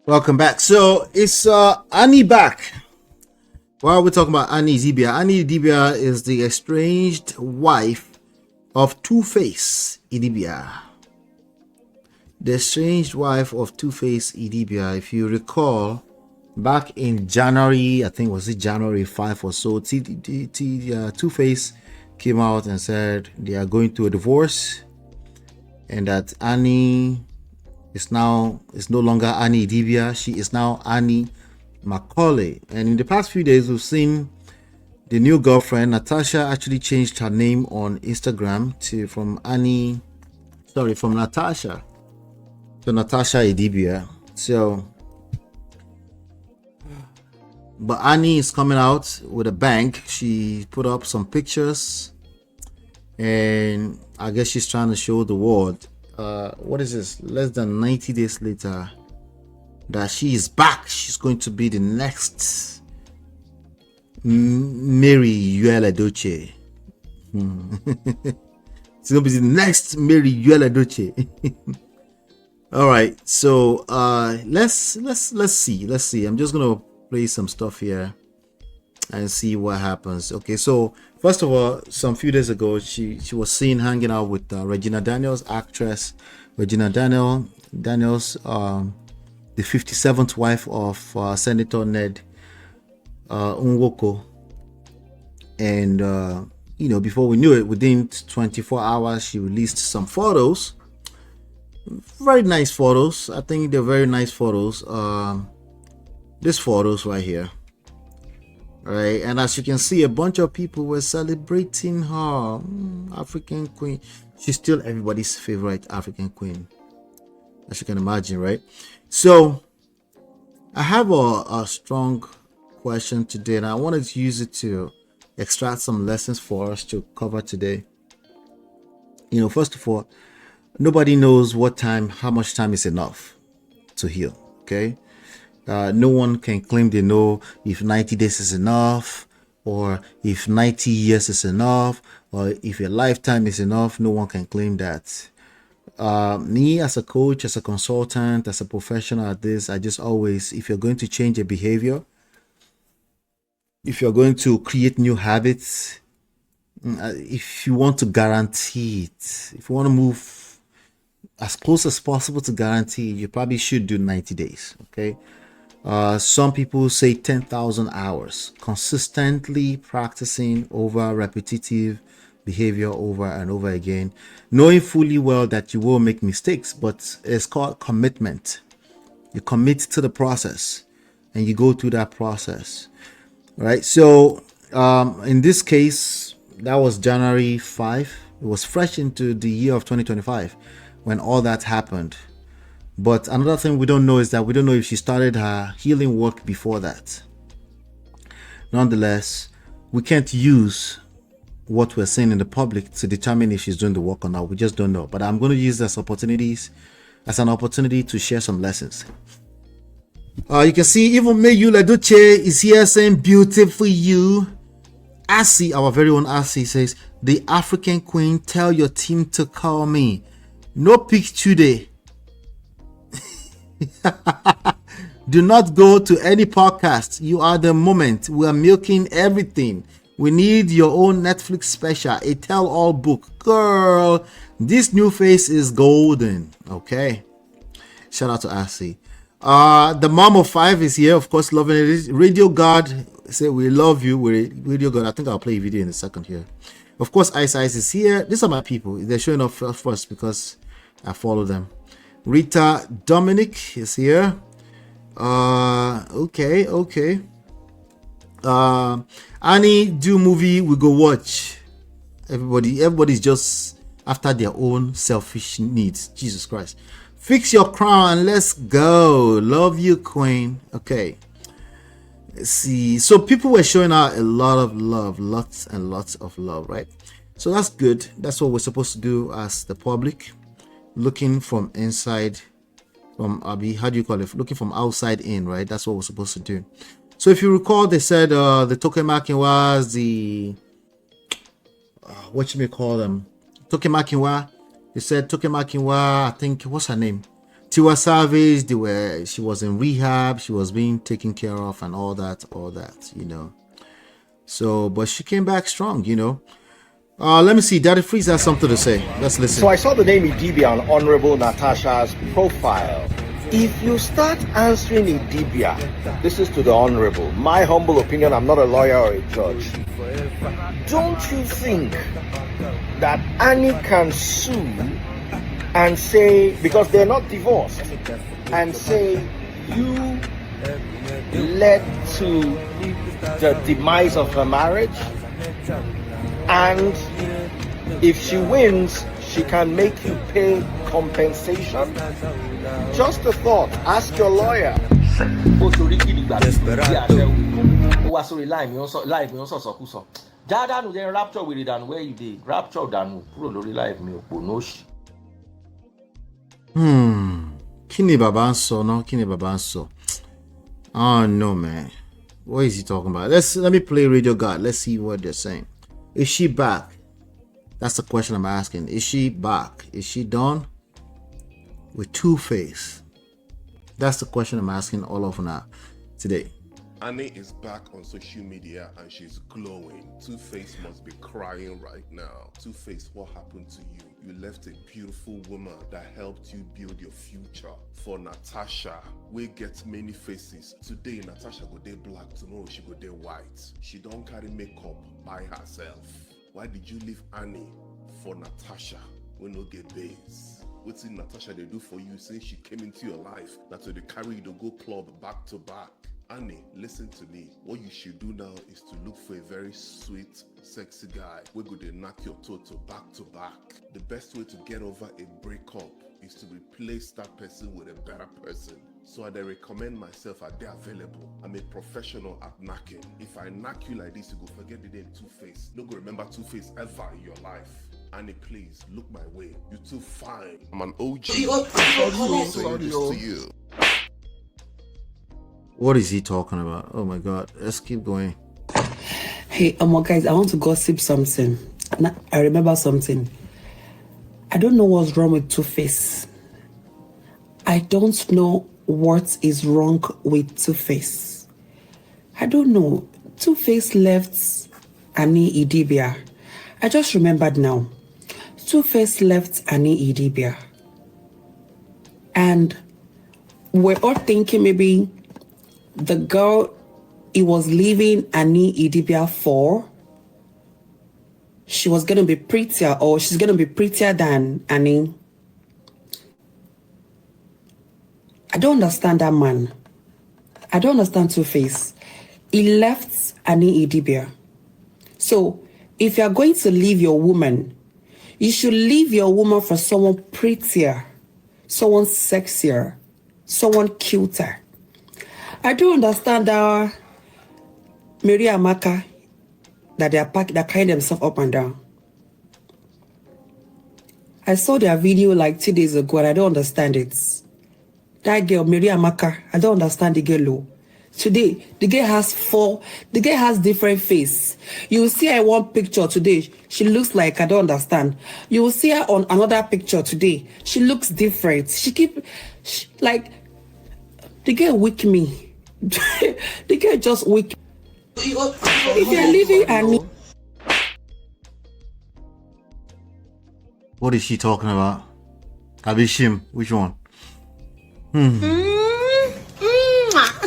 Welcome back. So it's Annie back. While we're talking about Annie Idibia, Annie Idibia is the estranged wife of Two-Face Idibia. The estranged wife of Two-Face Idibia. If you recall, back in January, I think was it January 5 or so, Two-Face came out and said they are going through a divorce and that Annie is no longer Annie Idibia. She is now Annie Macaulay. And in the past few days, we've seen the new girlfriend Natasha actually changed her name on Instagram from Natasha to Natasha Idibia. So, but Annie is coming out with a bang. She put up some pictures, and I guess she's trying to show the world. What is this? Less than 90 days later, that she is back. She's going to be the next Mary Yuela Doce. She's going to be the next Mary Yuela Doce. All right, so let's see. I'm just gonna play some stuff here and see what happens. Okay, so first of all, some few days ago, she was seen hanging out with Regina Daniels, actress Regina Daniels, the 57th wife of Senator Ned Nwoko. And before we knew it, within 24 hours, she released some photos. Very nice photos. I think they're very nice photos. These photos right here. Right, and as you can see, a bunch of people were celebrating her. African queen. She's still everybody's favorite African queen, as you can imagine, right? So I have a strong question today, and I wanted to use it to extract some lessons for us to cover today. First of all, nobody knows how much time is enough to heal. Okay. No one can claim they know if 90 days is enough, or if 90 years is enough, or if a lifetime is enough. No one can claim that. Me as a coach, as a consultant, as a professional at this, I just always, if you're going to change a behavior, if you're going to create new habits, if you want to guarantee it, if you want to move as close as possible to guarantee, you probably should do 90 days. Okay. Some people say 10,000 hours, consistently practicing over repetitive behavior over and over again, knowing fully well that you will make mistakes, but it's called commitment. You commit to the process and you go through that process, right? So in this case, that was January 5. It was fresh into the year of 2025 when all that happened. But another thing we don't know is that we don't know if she started her healing work before that. Nonetheless, we can't use what we're seeing in the public to determine if she's doing the work or not. We just don't know. But I'm going to use this as an opportunity to share some lessons. You can see even Mayu Leduce is here saying beautiful you. Asi, our very own Asi, says, the African queen, tell your team to call me. No pic today. Do not go to any podcast. You are the moment. We are milking everything. We need your own Netflix special, a tell-all book. Girl, this new face is golden. Okay. Shout out to Asi. The mom of 5 is here, of course, loving it. Radio God say we love you. Radio God. I think I'll play a video in a second here. Of course, Ice is here. These are my people. They're showing up first because I follow them. Rita Dominic is here. Okay. Annie do movie, we go watch. Everybody's just after their own selfish needs. Jesus Christ. Fix your crown, let's go. Love you, queen. Okay. Let's see. So people were showing out a lot of love, lots and lots of love, right? So that's good. That's what we're supposed to do as the public. Looking from inside, how do you call it? Looking from outside in, right? That's what we're supposed to do. So if you recall, they said the Tokemakin was the what you may call them, Tokemakinwa. They said Tokemakinwa, I think, what's her name? Tiwa Savage, she was in rehab, she was being taken care of and all that, you know. So, but she came back strong, you know. Let me see. Daddy Freeze has something to say. Let's listen. So I saw the name Idibia on Honorable Natasha's profile. If you start answering Idibia, this is to the Honorable. My humble opinion, I'm not a lawyer or a judge. Don't you think that Annie can sue and say, because they're not divorced, and say you led to the demise of her marriage? And if she wins, she can make you pay compensation? Just a thought. Ask your lawyer. Kini Babanso, no? Kini Babanso. Oh no, man. What is he talking about? Let me play Radio God. Let's see what they're saying. Is she back? That's the question I'm asking. Is she back? Is she done with Two-Face? That's the question I'm asking all of now today. Annie is back on social media and she's glowing. Two-Face must be crying right now. Two-Face, what happened to you? You left a beautiful woman that helped you build your future. For Natasha, we get many faces. Today, Natasha go dey black, tomorrow she go dey white. She don't carry makeup by herself. Why did you leave Annie for Natasha? We no get base. What's in Natasha they do for you since she came into your life? That so they carry you to go club back to back. Annie, listen to me. What you should do now is to look for a very sweet, sexy guy. We're going to knock your toto back to back. The best way to get over a breakup is to replace that person with a better person. So I recommend myself are they available. I'm a professional at knocking. If I knock you like this, you go forget the name Two-Face. Don't go remember Two-Face ever in your life. Annie, please look my way. You're too fine. I'm an OG. Sorry to you. What is he talking about? Oh my God. Let's keep going. Hey, guys, I want to gossip something. I remember something. I don't know what's wrong with Two-Face. I don't know what is wrong with Two-Face. I don't know. Two-Face left Annie Idibia. I just remembered now. Two-Face left Annie Idibia. And we're all thinking maybe the girl he was leaving Annie Idibia for, she was going to be prettier, or she's going to be prettier than Annie. I don't understand that man. I don't understand Two-Face. He left Annie Idibia. So, if you're going to leave your woman, you should leave your woman for someone prettier, someone sexier, someone cuter. I don't understand that Mary Amaka, that they're carrying themselves up and down. I saw their video like 2 days ago and I don't understand it. That girl, Mary Amaka, I don't understand the girl. Today, the girl has different face. You will see her in one picture today, she looks like, I don't understand. You will see her on another picture today, she looks different. Like, the girl weak me. The girl just weak. If you're leaving Annie. What is she talking about? Abishim, which one?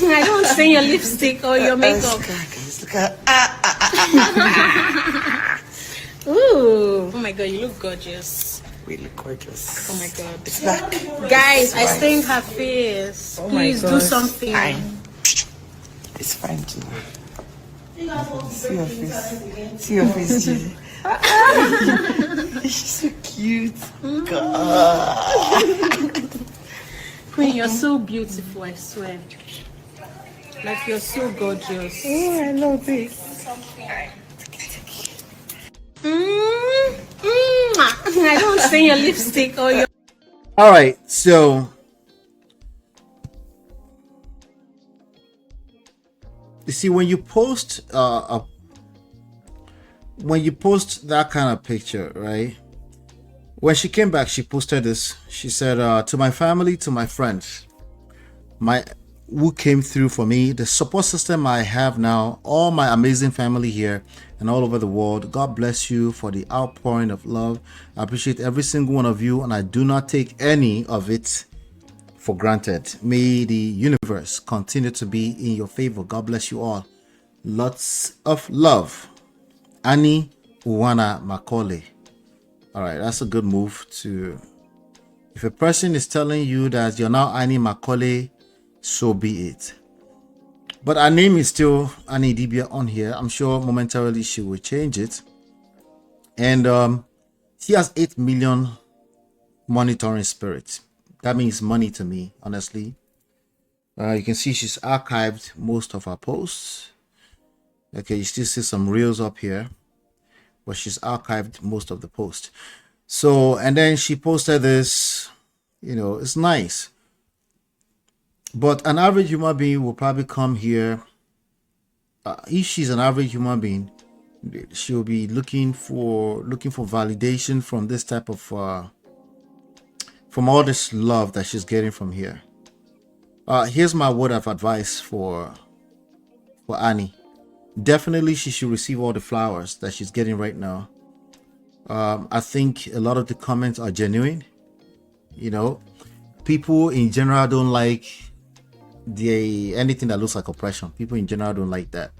I don't see your lipstick or your makeup. Ooh. Oh my God, you look gorgeous. Really gorgeous. Oh my God. It's back. Guys, I stained her face. Oh Please my do God. something. Fine. It's fine too. See your face. See your face, G. She's so cute. God. Queen, you're so beautiful, I swear. Like, you're so gorgeous. Oh, I love this. I don't see your lipstick or your... All right, so you see, when you post that kind of picture, right? When she came back, she posted this. She said, to my family, to my friends, my who came through for me, the support system I have now, all my amazing family here and all over the world. God bless you for the outpouring of love. I appreciate every single one of you, and I do not take any of it for granted. May the universe continue to be in your favor. God bless you all. Lots of love. Annie Uwana Macaulay. All right, that's a good move to. If a person is telling you that you're now Annie Macaulay, so be it. But her name is still Annie Idibia on here. I'm sure momentarily she will change it. And she has 8 million monitoring spirits. That means money to me, honestly. You can see she's archived most of her posts. Okay, you still see some reels up here, but she's archived most of the posts. So, and then she posted this, it's nice. But an average human being will probably come here. If she's an average human being, she'll be looking for validation from this type of from all this love that she's getting from here. Here's my word of advice for Annie. Definitely she should receive all the flowers that she's getting right now. I think a lot of the comments are genuine. People in general don't like anything that looks like oppression. People in general don't like that.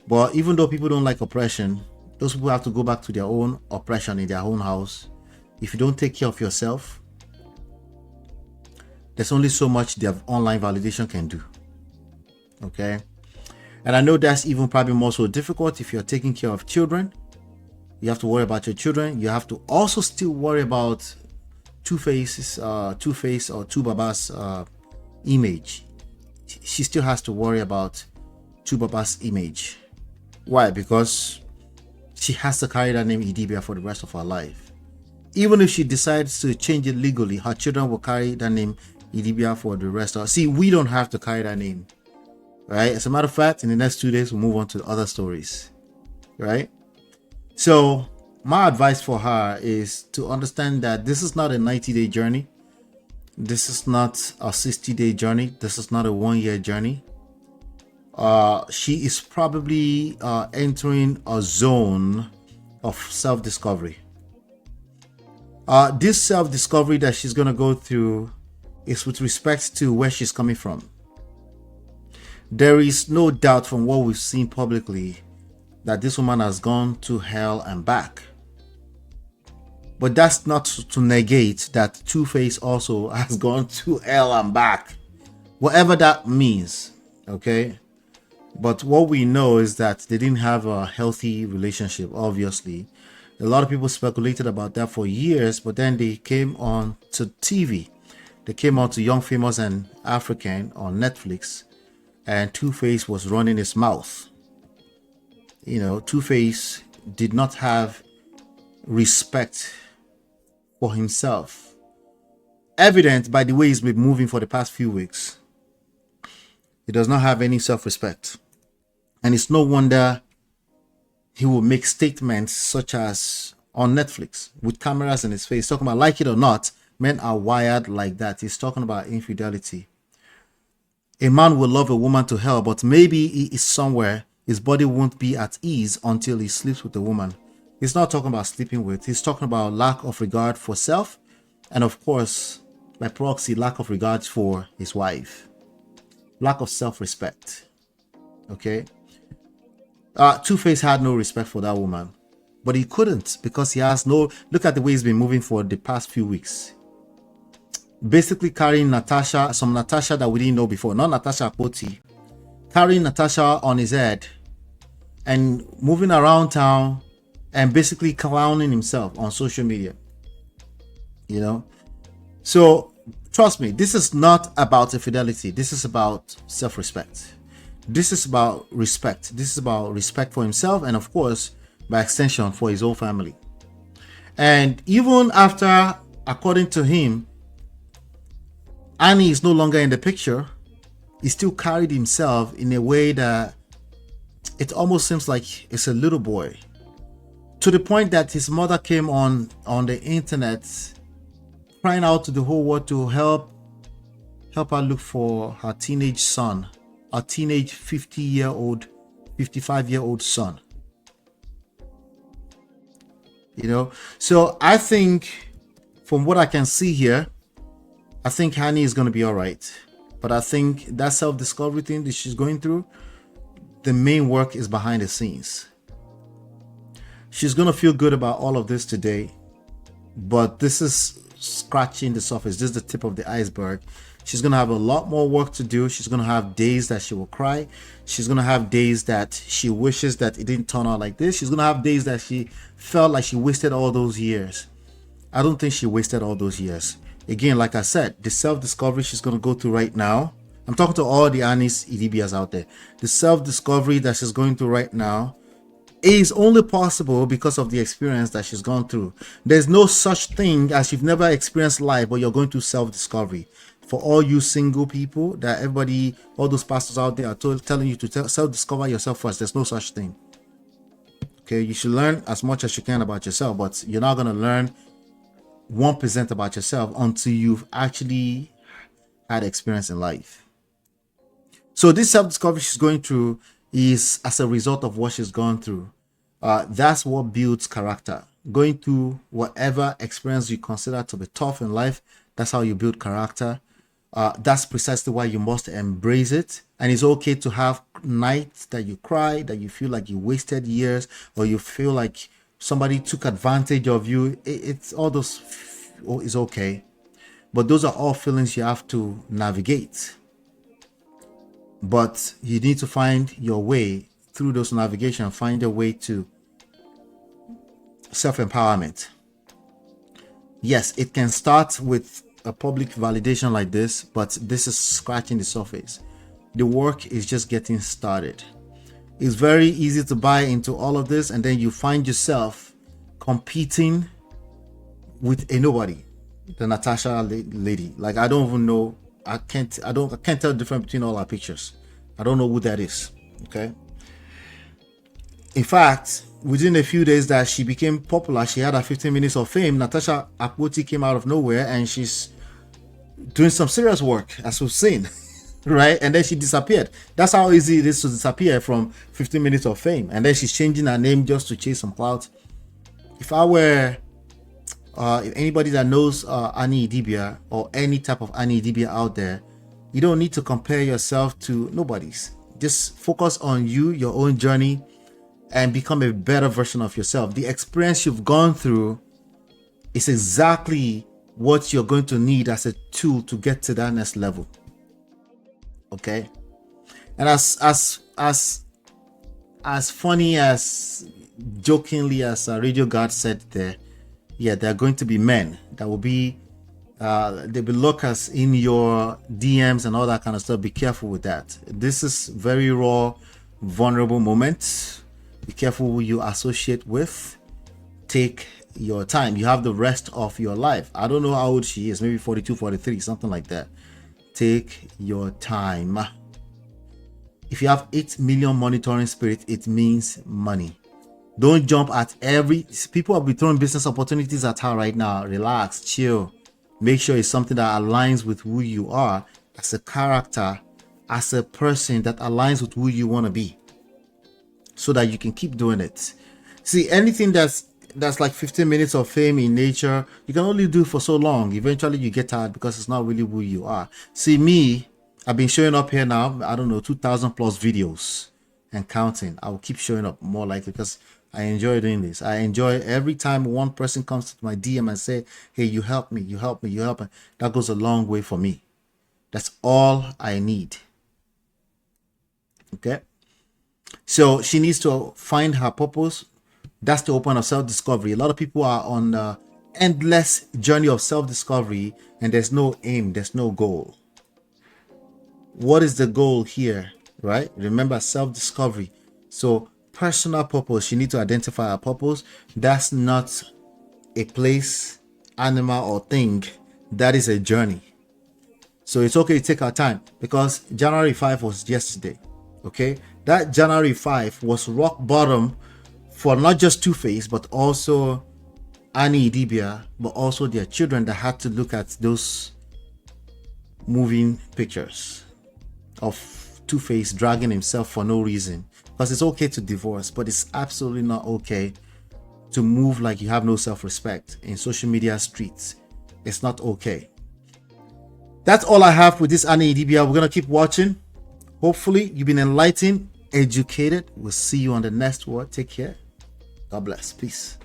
But even though people don't like oppression, those people have to go back to their own oppression in their own house. If you don't take care of yourself, there's only so much their online validation can do. Okay? And I know that's even probably more so difficult if you're taking care of children. You have to worry about your children. You have to also still worry about Two-Face or Two Baba's image. She still has to worry about Two Baba's image. Why? Because she has to carry that name Idibia for the rest of her life. Even if she decides to change it legally, her children will carry that name Idibia for the rest of. See, we don't have to carry that name, right? As a matter of fact, in the next 2 days, we'll move on to other stories, right? So my advice for her is to understand that this is not a 90-day journey. This is not a 60-day journey. This is not a 1-year journey. She is probably entering a zone of self-discovery. This self-discovery that she's going to go through is with respect to where she's coming from. There is no doubt from what we've seen publicly that this woman has gone to hell and back. But that's not to negate that Two-Face also has gone to hell and back. Whatever that means, okay? But what we know is that they didn't have a healthy relationship, obviously. A lot of people speculated about that for years, but then they came on to TV. They came on to Young, Famous and African on Netflix, and Two-Face was running his mouth. Two-Face did not have respect for himself. Evident by the way he's been moving for the past few weeks. He does not have any self-respect. And it's no wonder he will make statements such as on Netflix with cameras in his face, talking about, like it or not, men are wired like that. He's talking about infidelity. A man will love a woman to hell, but maybe he is somewhere, his body won't be at ease until he sleeps with a woman. He's not talking about sleeping with. He's talking about lack of regard for self. And of course, by proxy, lack of regard for his wife. Lack of self-respect. Okay? Two-Face had no respect for that woman. But he couldn't because he has no... Look at the way he's been moving for the past few weeks. Basically carrying Natasha, some Natasha that we didn't know before. Not Natasha Poti. Carrying Natasha on his head. And moving around town. And basically clowning himself on social media. So, trust me, this is not about infidelity. This is about self-respect. This is about respect. This is about respect for himself and, of course, by extension, for his whole family. And even after, according to him, Annie is no longer in the picture, he still carried himself in a way that it almost seems like it's a little boy. to the point that his mother came on the internet crying out to the whole world to help her look for her teenage son, a teenage 55-year-old son. You know, so I think from what I can see here, I think Hani is going to be all right. But I think that self-discovery thing that she's going through, the main work is behind the scenes. She's going to feel good about all of this today, but this is scratching the surface. This is the tip of the iceberg. She's going to have a lot more work to do. She's going to have days that she will cry. She's going to have days that she wishes that it didn't turn out like this. She's going to have days that she felt like she wasted all those years. I don't think she wasted all those years. Again, like I said, the self-discovery she's going to go through right now. I'm talking to all the Anis Idibias out there. The self-discovery that she's going through right now is only possible because of the experience that she's gone through. There's no such thing as you've never experienced life, but you're going through self-discovery. For all you single people, that everybody, all those pastors out there are telling you to self-discover yourself first. There's no such thing. Okay, you should learn as much as you can about yourself, but you're not going to learn 1% about yourself until you've actually had experience in life. So this self-discovery she's going through is as a result of what she's gone through. That's what builds character. Going through whatever experience you consider to be tough in life, that's how you build character. That's precisely why you must embrace it. And it's okay to have nights that you cry, that you feel like you wasted years, or you feel like somebody took advantage of you. It's all those is okay, but those are all feelings you have to navigate. But you need to find your way through those navigation, find a way to self-empowerment. Yes, it can start with a public validation like this, but this is scratching the surface. The work is just getting started. It's very easy to buy into all of this, and then you find yourself competing with a nobody, the Natasha lady. Like, I don't even know. I can't tell the difference between all our pictures. I don't know who that is. Okay. In fact, within a few days that she became popular, she had her 15 minutes of fame. Natasha Akpoti came out of nowhere, and she's doing some serious work, as we've seen. Right, and then she disappeared. That's how easy it is to disappear from 15 minutes of fame. And then she's changing her name just to chase some clout. If I were if anybody that knows Annie Idibia, or any type of Annie Idibia out there, you don't need to compare yourself to nobody's. Just focus on you, your own journey, and become a better version of yourself. The experience you've gone through is exactly what you're going to need as a tool to get to that next level. Okay, and as funny as jokingly as Radio God said there, yeah, there are going to be men that will be they'll be lurkers in your DMs and all that kind of stuff. Be careful with that. This is very raw, vulnerable moment. Be careful who you associate with. Take your time. You have the rest of your life. I don't know how old she is, maybe 42, 43, something like that. Take your time. If you have 8 million monitoring spirit, it means money. Don't jump at people will be throwing business opportunities at her right now. Relax, chill. Make sure it's something that aligns with who you are as a character, as a person, that aligns with who you want to be, so that you can keep doing it. See, anything that's like 15 minutes of fame in nature, you can only do for so long. Eventually you get tired because it's not really who you are. See, me, I've been showing up here now, I don't know, 2,000 plus videos and counting. I will keep showing up more likely because I enjoy doing this. I enjoy every time one person comes to my DM and say, hey, you help me, you help me, you help me. That goes a long way for me. That's all I need. Okay. So she needs to find her purpose. That's the open of self-discovery. A lot of people are on the endless journey of self-discovery, and there's no aim, there's no goal. What is the goal here, right? Remember, self-discovery. So personal purpose, you need to identify a purpose. That's not a place, animal, or thing. That is a journey. So it's okay to take our time, because January 5 was yesterday. Okay, that January 5 was rock bottom for not just Two-Face, but also Annie Idibia, but also their children that had to look at those moving pictures of Two-Face dragging himself for no reason. Because it's okay to divorce, but it's absolutely not okay to move like you have no self-respect in social media streets. It's not okay. That's all I have with this Annie Idibia. We're gonna keep watching. Hopefully you've been enlightened, educated. We'll see you on the next one. Take care. God bless. Peace.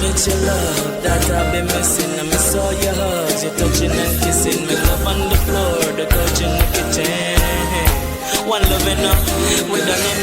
It's your love that I've been missing. I miss all your hugs, your touching and kissing. Me love on the floor, the couch in the kitchen. One love enough, we done it.